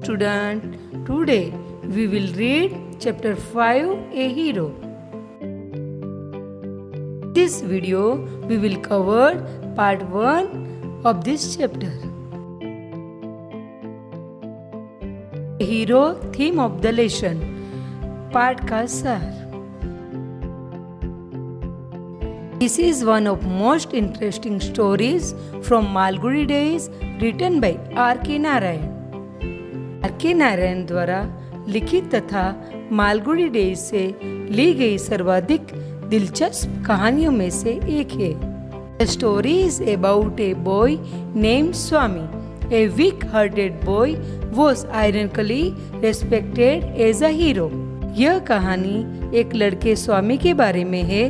Student, today we will read chapter 5, A Hero. This video we will cover part 1 of this chapter. A hero, theme of the lesson. पाठ का सार. This is one of most interesting stories from Malgudi days written by R.K. Narayan. R.K. Narayan द्वारा लिखित तथा Malgudi days से ली गई सर्वाधिक दिलचस्प कहानियों में से एक है. The story is about a boy named Swami. A weak-hearted boy was ironically respected as a hero. यह कहानी एक लड़के स्वामी के बारे में है.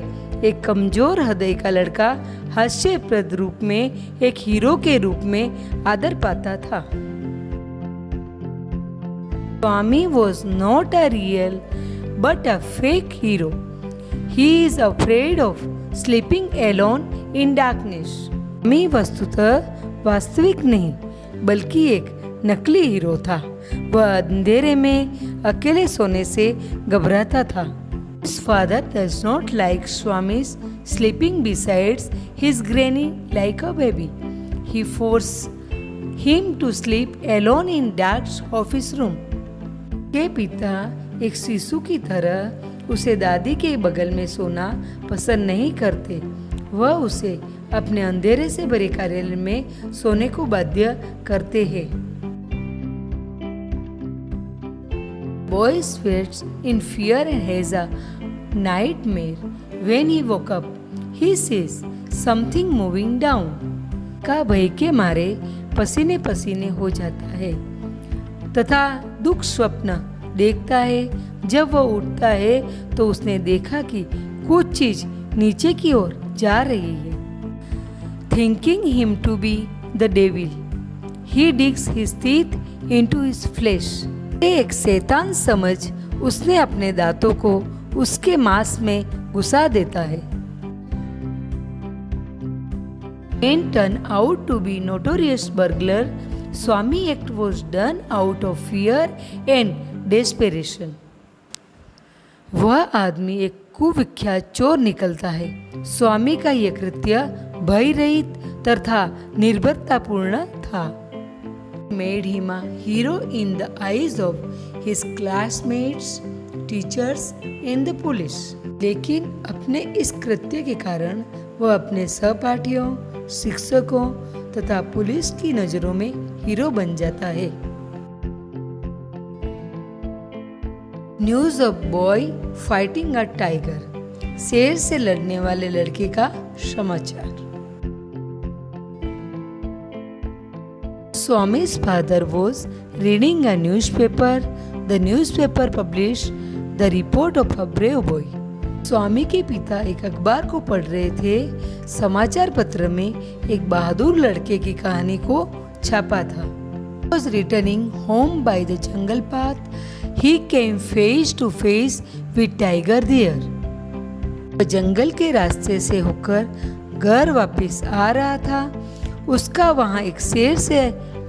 एक कमजोर हृदय का लड़का हास्यप्रद रूप में एक हीरो के रूप में आदर पाता था. स्वामी was not a real but a fake hero. He is afraid of sleeping alone in darkness. स्वामी वस्तुतः वास्तविक नहीं बल्कि एक नकली हीरो था. वह अंधेरे में अकेले सोने से घबराता था. His father does not like Swami's sleeping beside his granny like a baby. He forces him to sleep alone in dark office room. के पिता एक शिशु की तरह उसे दादी के बगल में सोना पसंद नहीं करते. वह उसे अपने अंधेरे से भरे कार्यालय में सोने को बाध्य करते हैं. Boy sweats in fear and has a nightmare. When he woke up, he sees something moving down. का भय के मारे पसीने पसीने हो जाता है तथा दुख स्वप्न देखता है. जब वह उठता है तो उसने देखा कि कुछ चीज नीचे की ओर जा रही है. Thinking him to be the devil, he digs his teeth into his flesh. एक शैतान समझ उसने अपने दांतों को उसके मांस में घुसा देता है. Man turned out to be notorious burglar. Swami act was done out of fear and desperation. वह आदमी एक कुविख्यात चोर निकलता है. स्वामी का यह कृत्य भय रहित तथा निर्भरतापूर्ण था. Made him a hero in the eyes of his classmates, teachers and the police. लेकिन अपने इस कृत्य के कारण वह अपने सहपाठियों, शिक्षकों तथा पुलिस की नजरों में हीरो बन जाता है. News of boy fighting a tiger. शेर से लड़ने वाले लड़के का समाचार. Swami's father was reading a newspaper. The newspaper published the report of a brave boy. स्वामी के पिता एक अखबार को पढ़ रहे थे. समाचार पत्र में एक बहादुर लड़के की कहानी को छापा था. He was returning home by the jungle path. He came face to face with tiger there. वह जंगल के रास्ते से होकर घर वापस आ रहा था. उसका वहां एक शेर से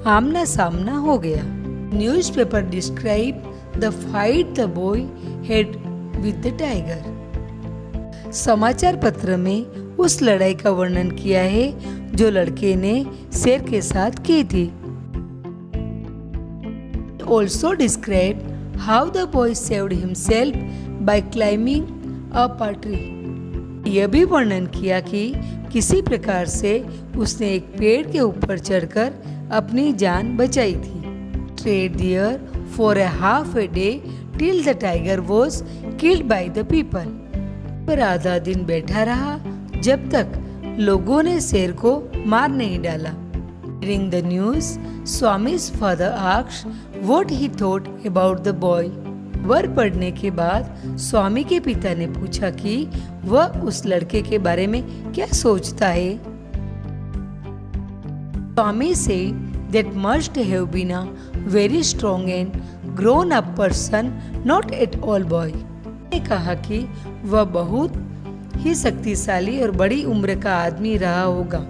आमना सामना हो गया. Newspaper describe the fight the boy had with the tiger. समाचार पत्र में उस लड़ाई का वर्णन किया है जो लड़के ने शेर के साथ की थी. Also describe how the boy saved himself by climbing up a tree. यह भी वर्णन किया कि किसी प्रकार से उसने एक पेड़ के ऊपर चढ़कर अपनी जान बचाई थी. Stayed there for a half a day till the tiger was killed by the people. पर आधा दिन बैठा रहा जब तक लोगों ने शेर को मार नहीं डाला. Reading the news, Swami's father asked what he thought about the boy. वर पढ़ने के बाद स्वामी के पिता ने पूछा कि वह उस लड़के के बारे में क्या सोचता है. स्वामी said that must have been a very strong and grown up person, not at all boy. ने कहा कि वह बहुत ही शक्तिशाली और बड़ी उम्र का आदमी रहा होगा.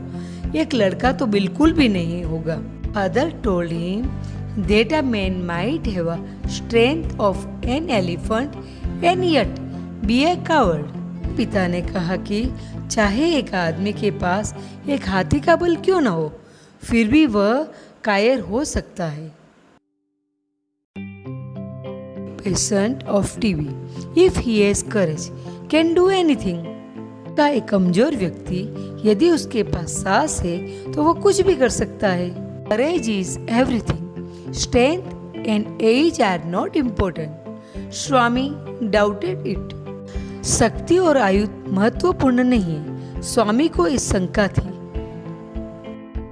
एक लड़का तो बिल्कुल भी नहीं होगा. Father told him that a man might have a strength of an elephant and yet be a coward. पिता ने कहा कि चाहे एक आदमी के पास एक हाथी का बल क्यों न हो, फिर भी वह कायर हो सकता है. Patient of TB, if he has courage, can do anything. का एक कमजोर व्यक्ति यदि उसके पास साहस है तो वो कुछ भी कर सकता है. Courage is everything. Strength and age are not important. Swami doubted it. शक्ति और आयु महत्वपूर्ण नहीं है. स्वामी को इस शंका थी.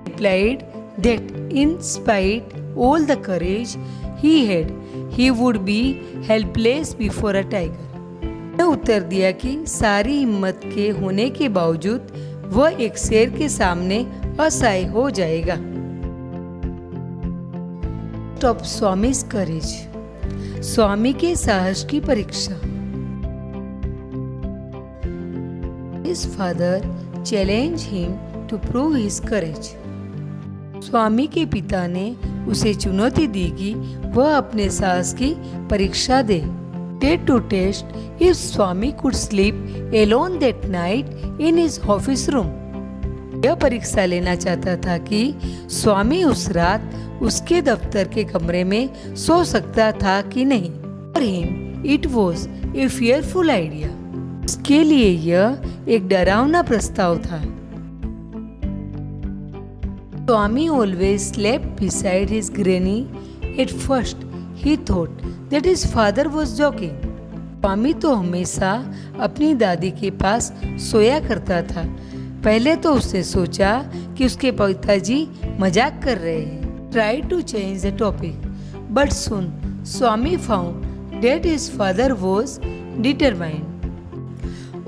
Replied that in spite all the courage he had, he would be helpless before a tiger. ने उत्तर दिया कि सारी हिम्मत के होने के बावजूद वह एक शेर के सामने असहाय हो जाएगा. Stop स्वामी's courage. स्वामी के साहस की परीक्षा. His father challenged him to prove his courage. स्वामी के पिता ने उसे चुनौती दी कि वह अपने साहस की परीक्षा दे. Did to test if Swami could sleep alone that night in his office room. यह परीक्षा लेना चाहता था कि स्वामी उस रात उसके दफ्तर के कमरे में सो सकता था कि नहीं. For him, it was a fearful idea. उसके लिए यह एक डरावना प्रस्ताव था. Swami always slept beside his granny. At first, he thought that his father was joking. स्वामी तो हमेशा अपनी दादी के पास सोया करता था. पहले तो उसने सोचा कि उसके पिताजी मजाक कर रहे हैं. Tried to change the topic, but soon Swami found that his father was determined.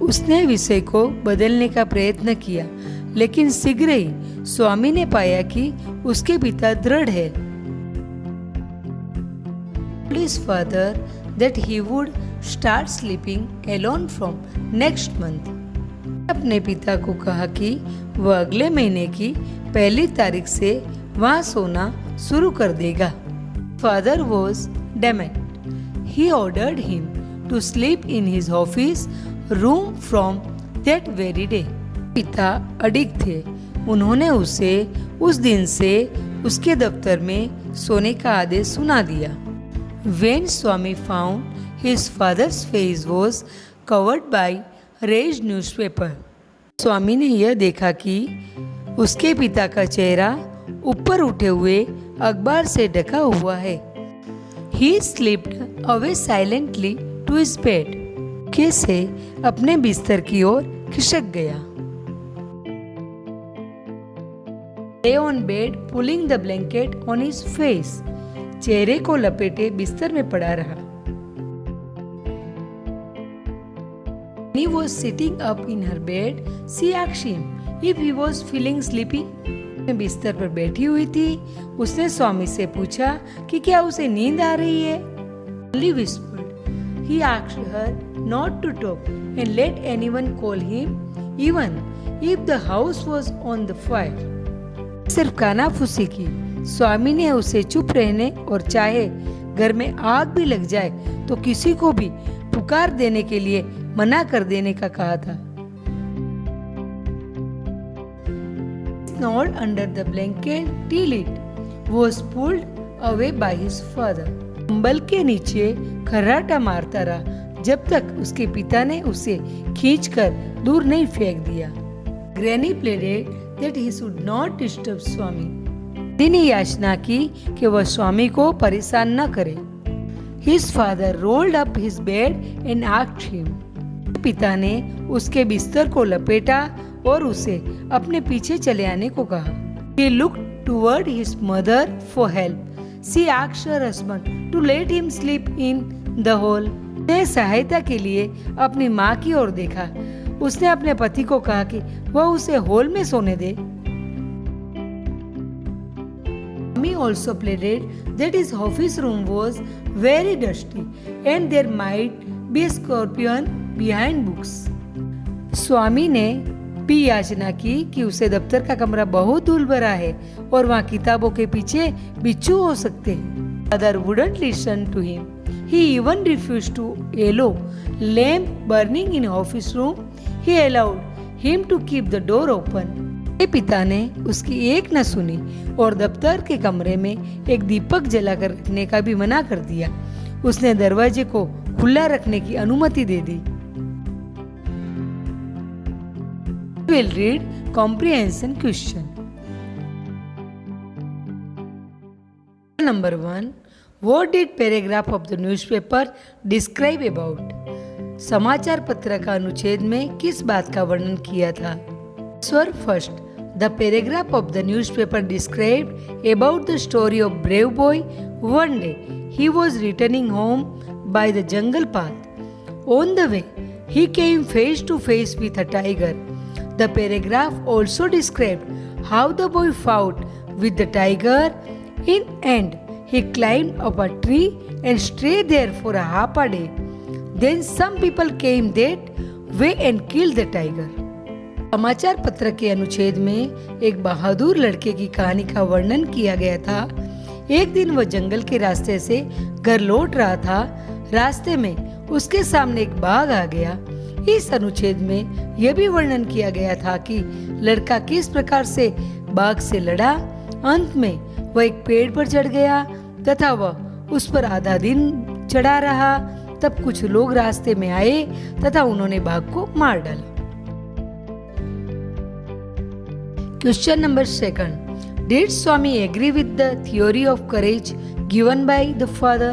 उसने विषय को बदलने का प्रयत्न किया, लेकिन शीघ्र ही स्वामी ने पाया कि उसके पिता दृढ़ है. His father that he would start sleeping alone from next month. अपने पिता को कहा कि वह अगले महीने की पहली तारीख से वहाँ सोना शुरू कर देगा. Father was adamant. He ordered him to sleep in his office room from that very day. पिता अडिग थे. उन्होंने उसे उस दिन से उसके दफ्तर में सोने का आदेश सुना दिया. When Swami found his father's face was covered by raised newspaper. स्वामी ने यह देखा कि उसके पिता का चेहरा ऊपर उठे हुए अखबार से ढका हुआ है. He slipped away silently to his bed. कैसे अपने बिस्तर की ओर खिसक गया. Lay on bed pulling the blanket on his face. चेहरे को लपेटे बिस्तर में पड़ा रहा. When he was sitting up in her bed, she asked him if he was feeling sleepy. बिस्तर पर बैठी हुई थी. उसने स्वामी से पूछा कि क्या उसे नींद आ रही है. Only whispered. He asked her not to talk and let anyone call him, even if the house was on the fire. सिर्फ कानाफूसी की. स्वामी ने उसे चुप रहने और चाहे घर में आग भी लग जाए तो किसी को भी पुकार देने के लिए मना कर देने का कहा था. Snored under the blanket till it was pulled away by his father. कंबल के नीचे खर्राटा मारता रहा जब तक उसके पिता ने उसे खींचकर दूर नहीं फेंक दिया. Granny pleaded that he should not disturb Swami. ने याचना की कि वह स्वामी को परेशान न करे. His father rolled up his bed and asked him. पिता ने उसके बिस्तर को लपेटा और उसे अपने पीछे चले आने को कहा. He looked toward his mother for help. She asked her husband to let him sleep in the hall. ने सहायता के लिए अपनी माँ की ओर देखा. उसने अपने पति को कहा कि वह उसे हॉल में सोने दे. Swami also pleaded that his office room was very dusty and there might be a scorpion behind books. स्वामी ने भी याचना की कि उसे दफ्तर का कमरा बहुत धूल भरा है और वहाँ किताबों के पीछे बिच्छू हो सकते हैं। Father wouldn't listen to him. He even refused to allow lamp burning in office room. He allowed him to keep the door open. पिता ने उसकी एक न सुनी और दफ्तर के कमरे में एक दीपक जलाकर रखने का भी मना कर दिया। उसने दरवाजे को खुला रखने की अनुमति दे दी। We'll read comprehension question. Number 1. What did paragraph of the newspaper describe about? समाचार पत्र का अनुच्छेद में किस बात का वर्णन किया था? Answer first. The paragraph of the newspaper described about the story of brave boy. One day he was returning home by the jungle path. On the way, he came face to face with a tiger. The paragraph also described how the boy fought with the tiger. In end, he climbed up a tree and stayed there for a half a day. Then some people came that way and killed the tiger. समाचार पत्र के अनुच्छेद में एक बहादुर लड़के की कहानी का वर्णन किया गया था। एक दिन वह जंगल के रास्ते से घर लौट रहा था। रास्ते में उसके सामने एक बाघ आ गया। इस अनुच्छेद में यह भी वर्णन किया गया था कि लड़का किस प्रकार से बाघ से लड़ा। अंत में वह एक पेड़ पर चढ़ गया तथा वह उस पर आधा दिन चढ़ा रहा। तब कुछ लोग रास्ते में आए तथा उन्होंने बाघ को मार डाला। Question number 2. Did Swami agree with the theory of courage given by the father?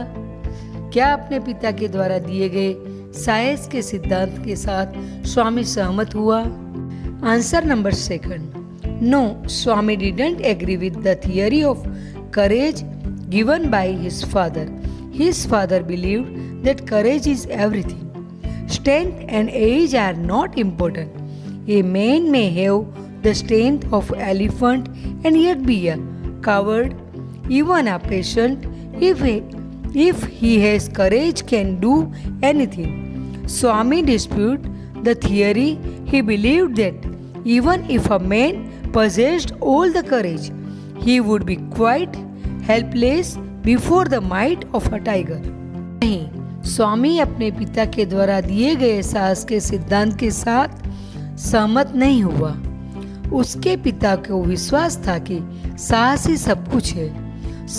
क्या अपने पिता के द्वारा दिए गए साहस के सिद्धांत के साथ स्वामी सहमत हुआ? Answer number 2. No, Swami didn't agree with the theory of courage given by his father. His father believed that courage is everything. Strength and age are not important. A man may have the strength of an elephant and yet be a coward. Even a patient, if he has courage, can do anything. Swami disputed the theory. He believed that even if a man possessed all the courage, he would be quite helpless before the might of a tiger. नहीं, स्वामी अपने पिता के द्वारा दिए गए साहस के सिद्धांत के साथ सहमत नहीं हुआ। उसके पिता को विश्वास था कि साहस ही सब कुछ है।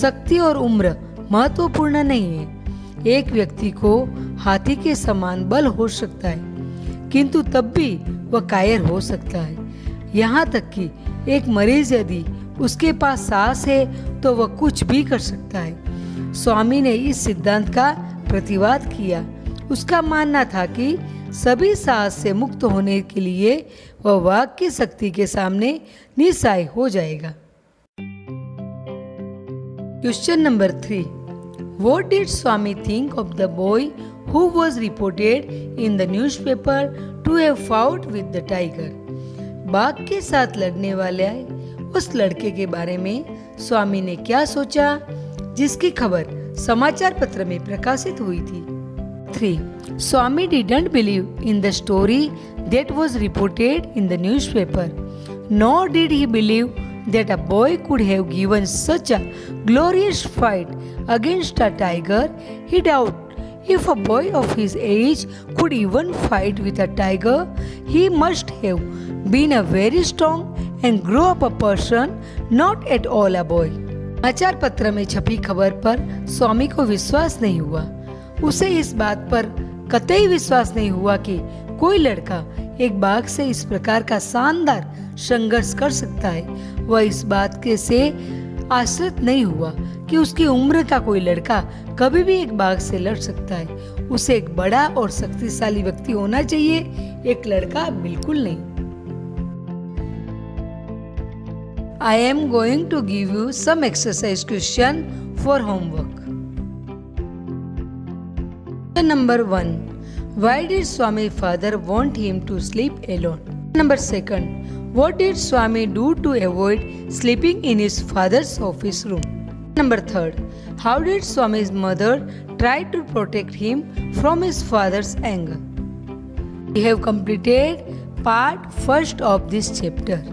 शक्ति और उम्र महत्वपूर्ण नहीं है। एक व्यक्ति को हाथी के समान बल हो सकता है, किंतु तब भी वह कायर हो सकता है। यहाँ तक कि एक मरीज यदि उसके पास साहस है तो वह कुछ भी कर सकता है। स्वामी ने इस सिद्धांत का प्रतिवाद किया। उसका मानना था कि सभी साहस से मुक्त होने के लिए वह वाघ की शक्ति के सामने निस्सहाय हो जाएगा। Question number 3. What did Swami think of the boy who was reported in the newspaper to have fought with the tiger? बाघ के साथ लड़ने वाले उस लड़के के बारे में स्वामी ने क्या सोचा जिसकी खबर समाचार पत्र में प्रकाशित हुई थी? 3. Swami didn't believe in the story that was reported in the newspaper, nor did he believe that a boy could have given such a glorious fight against a tiger. He doubted if a boy of his age could even fight with a tiger. He must have been a very strong and grow up a person, not at all a boy. समाचार पत्र में छपी खबर पर स्वामी को विश्वास नहीं हुआ। उसे इस बात पर कतई विश्वास नहीं हुआ कि कोई लड़का एक बाघ से इस प्रकार का शानदार संघर्ष कर सकता है। वह इस बात के से आश्रित नहीं हुआ कि उसकी उम्र का कोई लड़का कभी भी एक बाघ से लड़ सकता है। उसे एक बड़ा और शक्तिशाली व्यक्ति होना चाहिए, एक लड़का बिल्कुल नहीं। I am going to give you some exercise question for homework. Number 1. Why did Swami father want him to sleep alone? Number 2. What did Swami do to avoid sleeping in his father's office room? Number 3. How did Swami's mother try to protect him from his father's anger? We have completed Part first of this chapter.